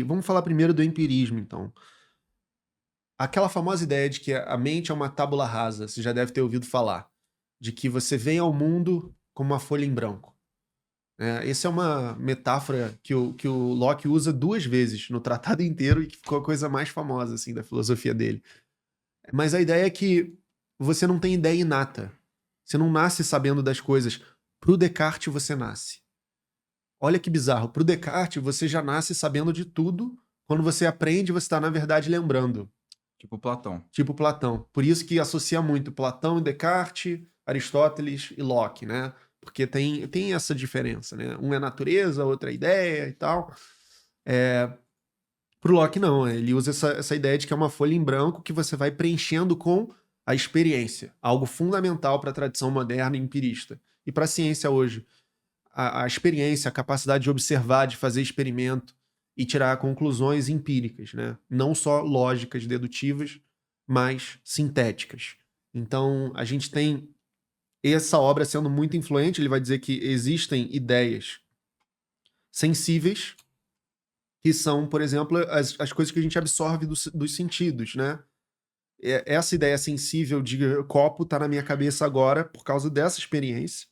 Vamos falar primeiro do empirismo, então. Aquela famosa ideia de que a mente é uma tábula rasa, você já deve ter ouvido falar, de que você vem ao mundo como uma folha em branco. Essa é uma metáfora que o Locke usa 2 vezes no tratado inteiro e que ficou a coisa mais famosa assim, da filosofia dele. Mas a ideia é que você não tem ideia inata. Você não nasce sabendo das coisas. Pro Descartes, você nasce. Olha que bizarro. Pro Descartes, você já nasce sabendo de tudo. Quando você aprende, você está, na verdade, lembrando. Tipo Platão. Tipo Platão. Por isso que associa muito Platão e Descartes, Aristóteles e Locke, né? Porque tem essa diferença, né? Um é natureza, outro é ideia e tal. Pro Locke, não. Ele usa essa ideia de que é uma folha em branco que você vai preenchendo com a experiência. Algo fundamental para a tradição moderna e empirista. E para a ciência hoje. A experiência, a capacidade de observar, de fazer experimento e tirar conclusões empíricas, né? Não só lógicas, dedutivas, mas sintéticas. Então, a gente tem essa obra sendo muito influente. Ele vai dizer que existem ideias sensíveis, que são, por exemplo, as coisas que a gente absorve dos sentidos, né? Essa ideia sensível de copo está na minha cabeça agora por causa dessa experiência,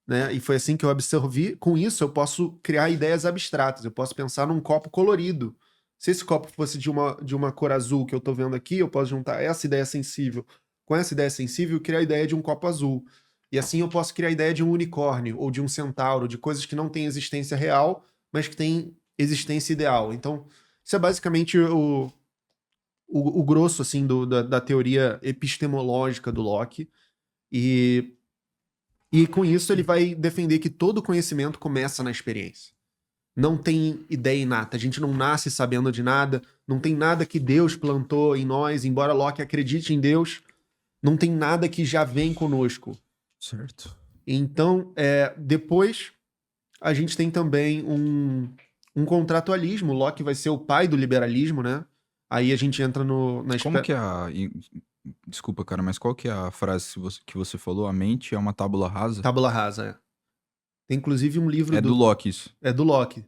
né? E foi assim que eu absorvi. Com isso, eu posso criar ideias abstratas. Eu posso pensar num copo colorido. Se esse copo fosse de uma cor azul que eu estou vendo aqui, eu posso juntar essa ideia sensível com essa ideia sensível e criar a ideia de um copo azul. E assim eu posso criar a ideia de um unicórnio ou de um centauro, de coisas que não têm existência real, mas que têm existência ideal. Então, isso é basicamente o grosso assim, da teoria epistemológica do Locke. E com isso ele vai defender que todo conhecimento começa na experiência. Não tem ideia inata, a gente não nasce sabendo de nada, não tem nada que Deus plantou em nós, embora Locke acredite em Deus, não tem nada que já vem conosco. Certo. Então, depois a gente tem também um contratualismo. Locke vai ser o pai do liberalismo, né? Aí a gente entra na Como que é a... Desculpa, cara, mas qual que é a frase que você falou? A mente é uma tábula rasa? tábula rasa. Tem inclusive um livro É do Locke isso. É do Locke,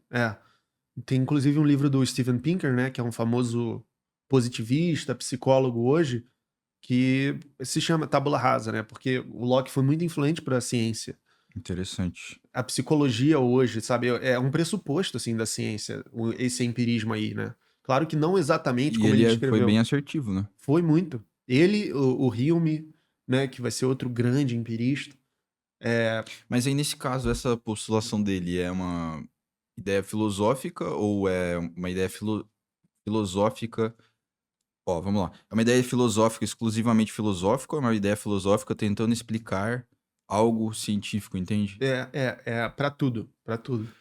Tem inclusive um livro do Steven Pinker, né, que é um famoso positivista, psicólogo hoje, que se chama Tábula Rasa, né, porque o Locke foi muito influente para a ciência. Interessante. A psicologia hoje, sabe, é um pressuposto, assim, da ciência, esse empirismo aí, né. Claro que não exatamente E como ele ele foi bem descreveu. assertivo, né? Foi muito. Ele, o Hume, né, que vai ser outro grande empirista. Mas aí, nesse caso, essa postulação dele é uma ideia filosófica ou é uma ideia filosófica? Ó, vamos lá. É uma ideia filosófica, exclusivamente filosófica, ou é uma ideia filosófica tentando explicar algo científico, entende? Para tudo, para tudo.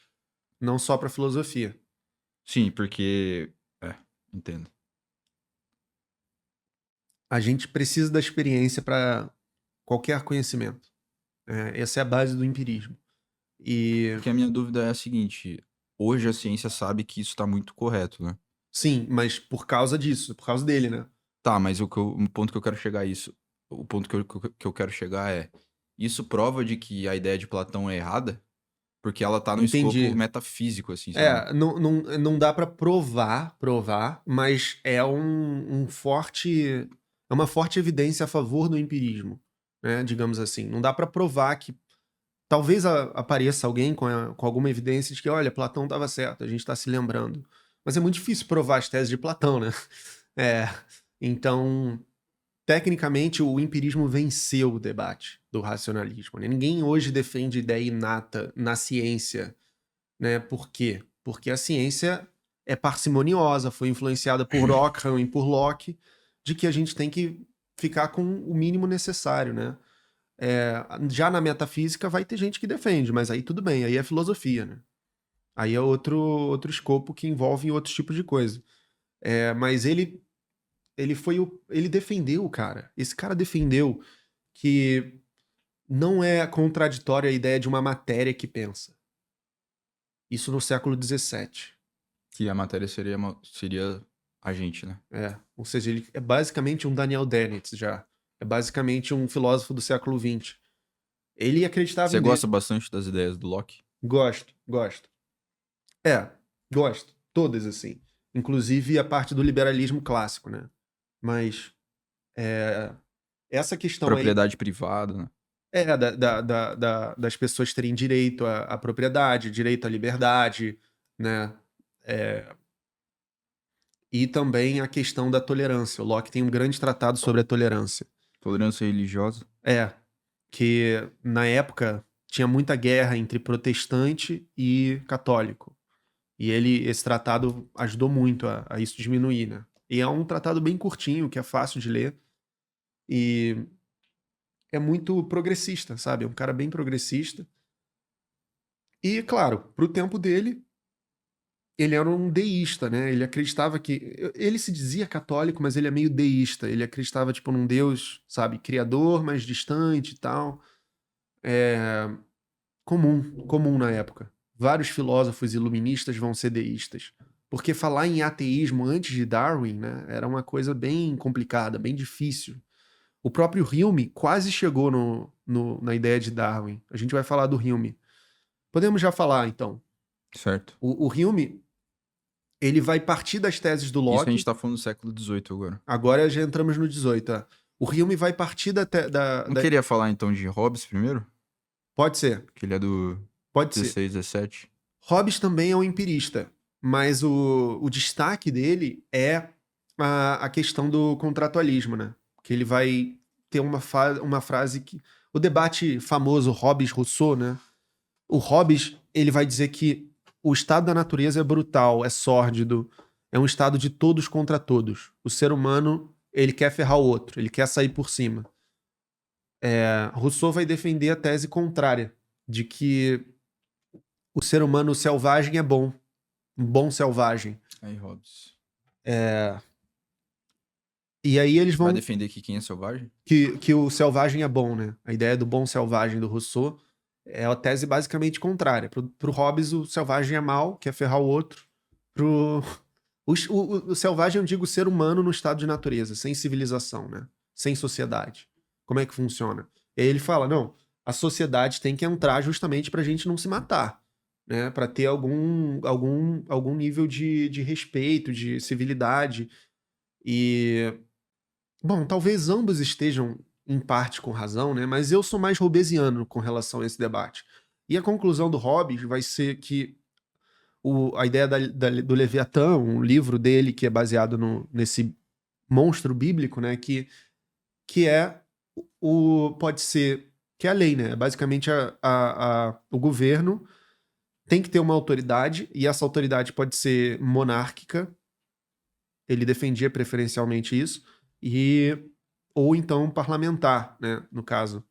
Não só para filosofia. Sim, porque... É, entendo. A gente precisa da experiência para qualquer conhecimento. Essa é a base do empirismo. E Porque a minha dúvida é a seguinte: hoje a ciência sabe que isso tá muito correto, né? sim, mas por causa disso, por causa dele, né? Tá, mas o ponto que eu quero chegar é isso. O ponto que eu quero chegar é: isso prova de que a ideia de Platão é errada? Porque ela tá no escopo Entendi. metafísico, assim, sabe? Não dá para provar, mas é uma forte evidência a favor do empirismo, né? Digamos assim. Não dá para provar que talvez apareça alguém com alguma evidência de que, olha, Platão estava certo, a gente está se lembrando. Mas é muito difícil provar as teses de Platão, né? É, então, tecnicamente, o empirismo venceu o debate do racionalismo, né? Ninguém hoje defende ideia inata na ciência, né? Por quê? Porque a ciência é parcimoniosa, foi influenciada por Ockham e por Locke, de que a gente tem que ficar com o mínimo necessário, né? Já na metafísica vai ter gente que defende, mas aí tudo bem, aí é filosofia, né? Aí é outro escopo que envolve outros tipos de coisa. Mas ele defendeu, cara. Esse cara defendeu que não é contraditória a ideia de uma matéria que pensa. Isso no século XVII. Que a matéria seria a gente, né? Ou seja, ele é basicamente um Daniel Dennett já. É basicamente um filósofo do século XX. Ele acreditava Você em gosta Deus. bastante das ideias do Locke? Gosto. Gosto. Todas assim. inclusive a parte do liberalismo clássico, né? Mas essa questão aí Propriedade privada, né? das pessoas terem direito à propriedade, direito à liberdade, né? É, e também a questão da tolerância. O Locke tem um grande tratado sobre a tolerância. Tolerância religiosa. Que na época tinha muita guerra entre protestante e católico. E esse tratado ajudou muito a isso diminuir, né? E é um tratado bem curtinho, que é fácil de ler. E é muito progressista, sabe? É um cara bem progressista. E, claro, pro tempo dele, ele era um deísta, né? Ele acreditava que... Ele se dizia católico, mas ele é meio deísta. Ele acreditava, tipo, num Deus, sabe? Criador, mas distante e tal. Comum na época. Vários filósofos iluministas vão ser deístas. Porque falar em ateísmo antes de Darwin, né, era uma coisa bem complicada, bem difícil. O próprio Hume quase chegou na ideia de Darwin. A gente vai falar do Hume. Podemos já falar, então. Certo. O Hume, ele vai partir das teses do Isso a Locke. gente tá falando do século XVIII agora. Agora já entramos no 18. Tá? O Hume vai partir Não queria falar então de Hobbes primeiro? Pode ser. Que ele é do Pode 16, ser. 17. Hobbes também é um empirista, mas o destaque dele é a questão do contratualismo, né? Que ele vai ter uma frase que... O debate famoso Hobbes-Rousseau, né? O Hobbes, ele vai dizer que o estado da natureza é brutal, é sórdido, é um estado de todos contra todos. O ser humano, ele quer ferrar o outro, ele quer sair por cima. Rousseau vai defender a tese contrária, de que o ser humano selvagem é bom, um bom selvagem. Aí, Hobbes. E aí eles vão... Vai defender que quem é selvagem? Que o selvagem é bom, né? A ideia do bom selvagem do Rousseau é a tese basicamente contrária. Pro Hobbes, o selvagem é mal, quer ferrar o outro. O selvagem, eu digo, o ser humano no estado de natureza, sem civilização, né? Sem sociedade. Como é que funciona? E aí ele fala, não, a sociedade tem que entrar justamente pra gente não se matar, né? Pra ter algum nível de respeito, de civilidade. E... Bom, talvez ambos estejam em parte com razão, né? Mas eu sou mais hobbesiano com relação a esse debate. E a conclusão do Hobbes vai ser que a ideia do Leviatã, um livro dele que é baseado nesse monstro bíblico, né? Que é pode ser que é a lei, né? Basicamente o governo tem que ter uma autoridade e essa autoridade pode ser monárquica. Ele defendia preferencialmente isso ou então parlamentar, né? No caso,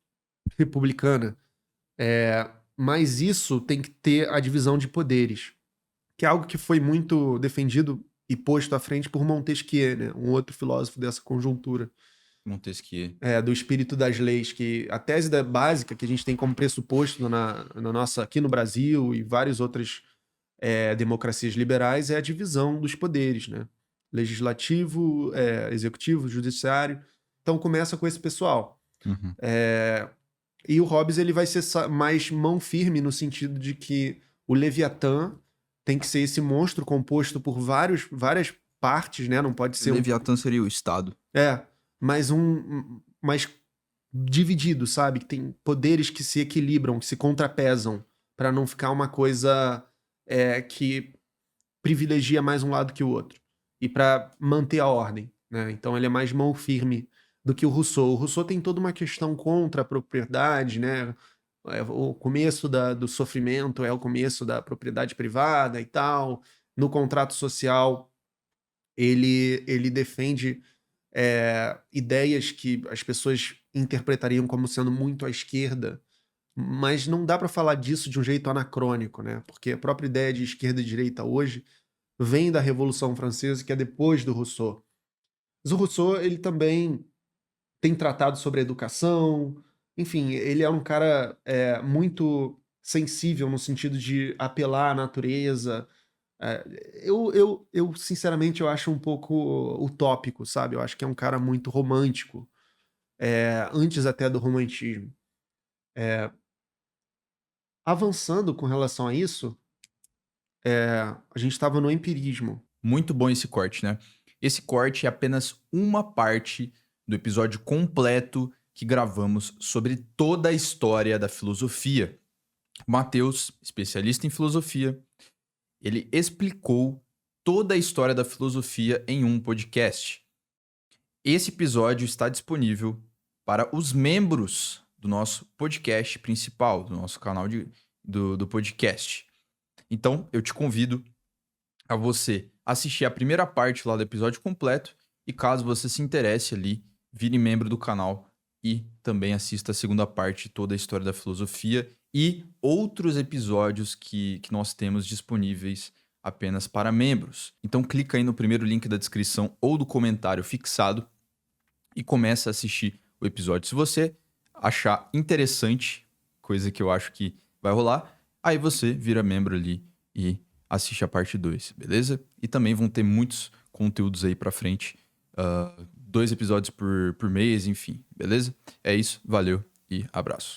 republicana. Mas isso tem que ter a divisão de poderes, que é algo que foi muito defendido e posto à frente por Montesquieu, né? Um outro filósofo dessa conjuntura. Montesquieu. Do espírito das leis, que a tese básica que a gente tem como pressuposto na nossa, aqui no Brasil e várias outras democracias liberais é a divisão dos poderes, né? Legislativo, executivo, judiciário. Então começa com esse pessoal. Uhum. E o Hobbes ele vai ser mais mão firme no sentido de que o Leviatã tem que ser esse monstro composto por várias partes, né? Não pode ser Leviatã seria o Estado. mas mais dividido, sabe? Que tem poderes que se equilibram, que se contrapesam, para não ficar uma coisa que privilegia mais um lado que o outro. E para manter a ordem, né? Então ele é mais mão firme do que o Rousseau. O Rousseau tem toda uma questão contra a propriedade, né? O começo do sofrimento é o começo da propriedade privada e tal. No contrato social, ele defende ideias que as pessoas interpretariam como sendo muito à esquerda, mas não dá para falar disso de um jeito anacrônico, né? Porque a própria ideia de esquerda e direita hoje vem da Revolução Francesa, que é depois do Rousseau. Mas o Rousseau, ele também tem tratado sobre a educação, enfim, ele é um cara muito sensível no sentido de apelar à natureza. Sinceramente, eu acho um pouco utópico, sabe? Eu acho que é um cara muito romântico, antes até do romantismo. Avançando com relação a isso, a gente estava no empirismo. Muito bom esse corte, né? Esse corte é apenas uma parte do episódio completo que gravamos sobre toda a história da filosofia. Matheus, especialista em filosofia, ele explicou toda a história da filosofia em um podcast. Esse episódio está disponível para os membros do nosso podcast principal, do nosso canal do podcast. Então, eu te convido a você assistir a primeira parte lá do episódio completo e caso você se interesse ali, vire membro do canal e também assista a segunda parte, toda a história da filosofia e outros episódios que nós temos disponíveis apenas para membros. Então clica aí no primeiro link da descrição ou do comentário fixado e começa a assistir o episódio. Se você achar interessante, coisa que eu acho que vai rolar, aí você vira membro ali e assiste a parte 2, beleza? E também vão ter muitos conteúdos aí pra frente, 2 episódios por mês, enfim, beleza? É isso, valeu e abraço.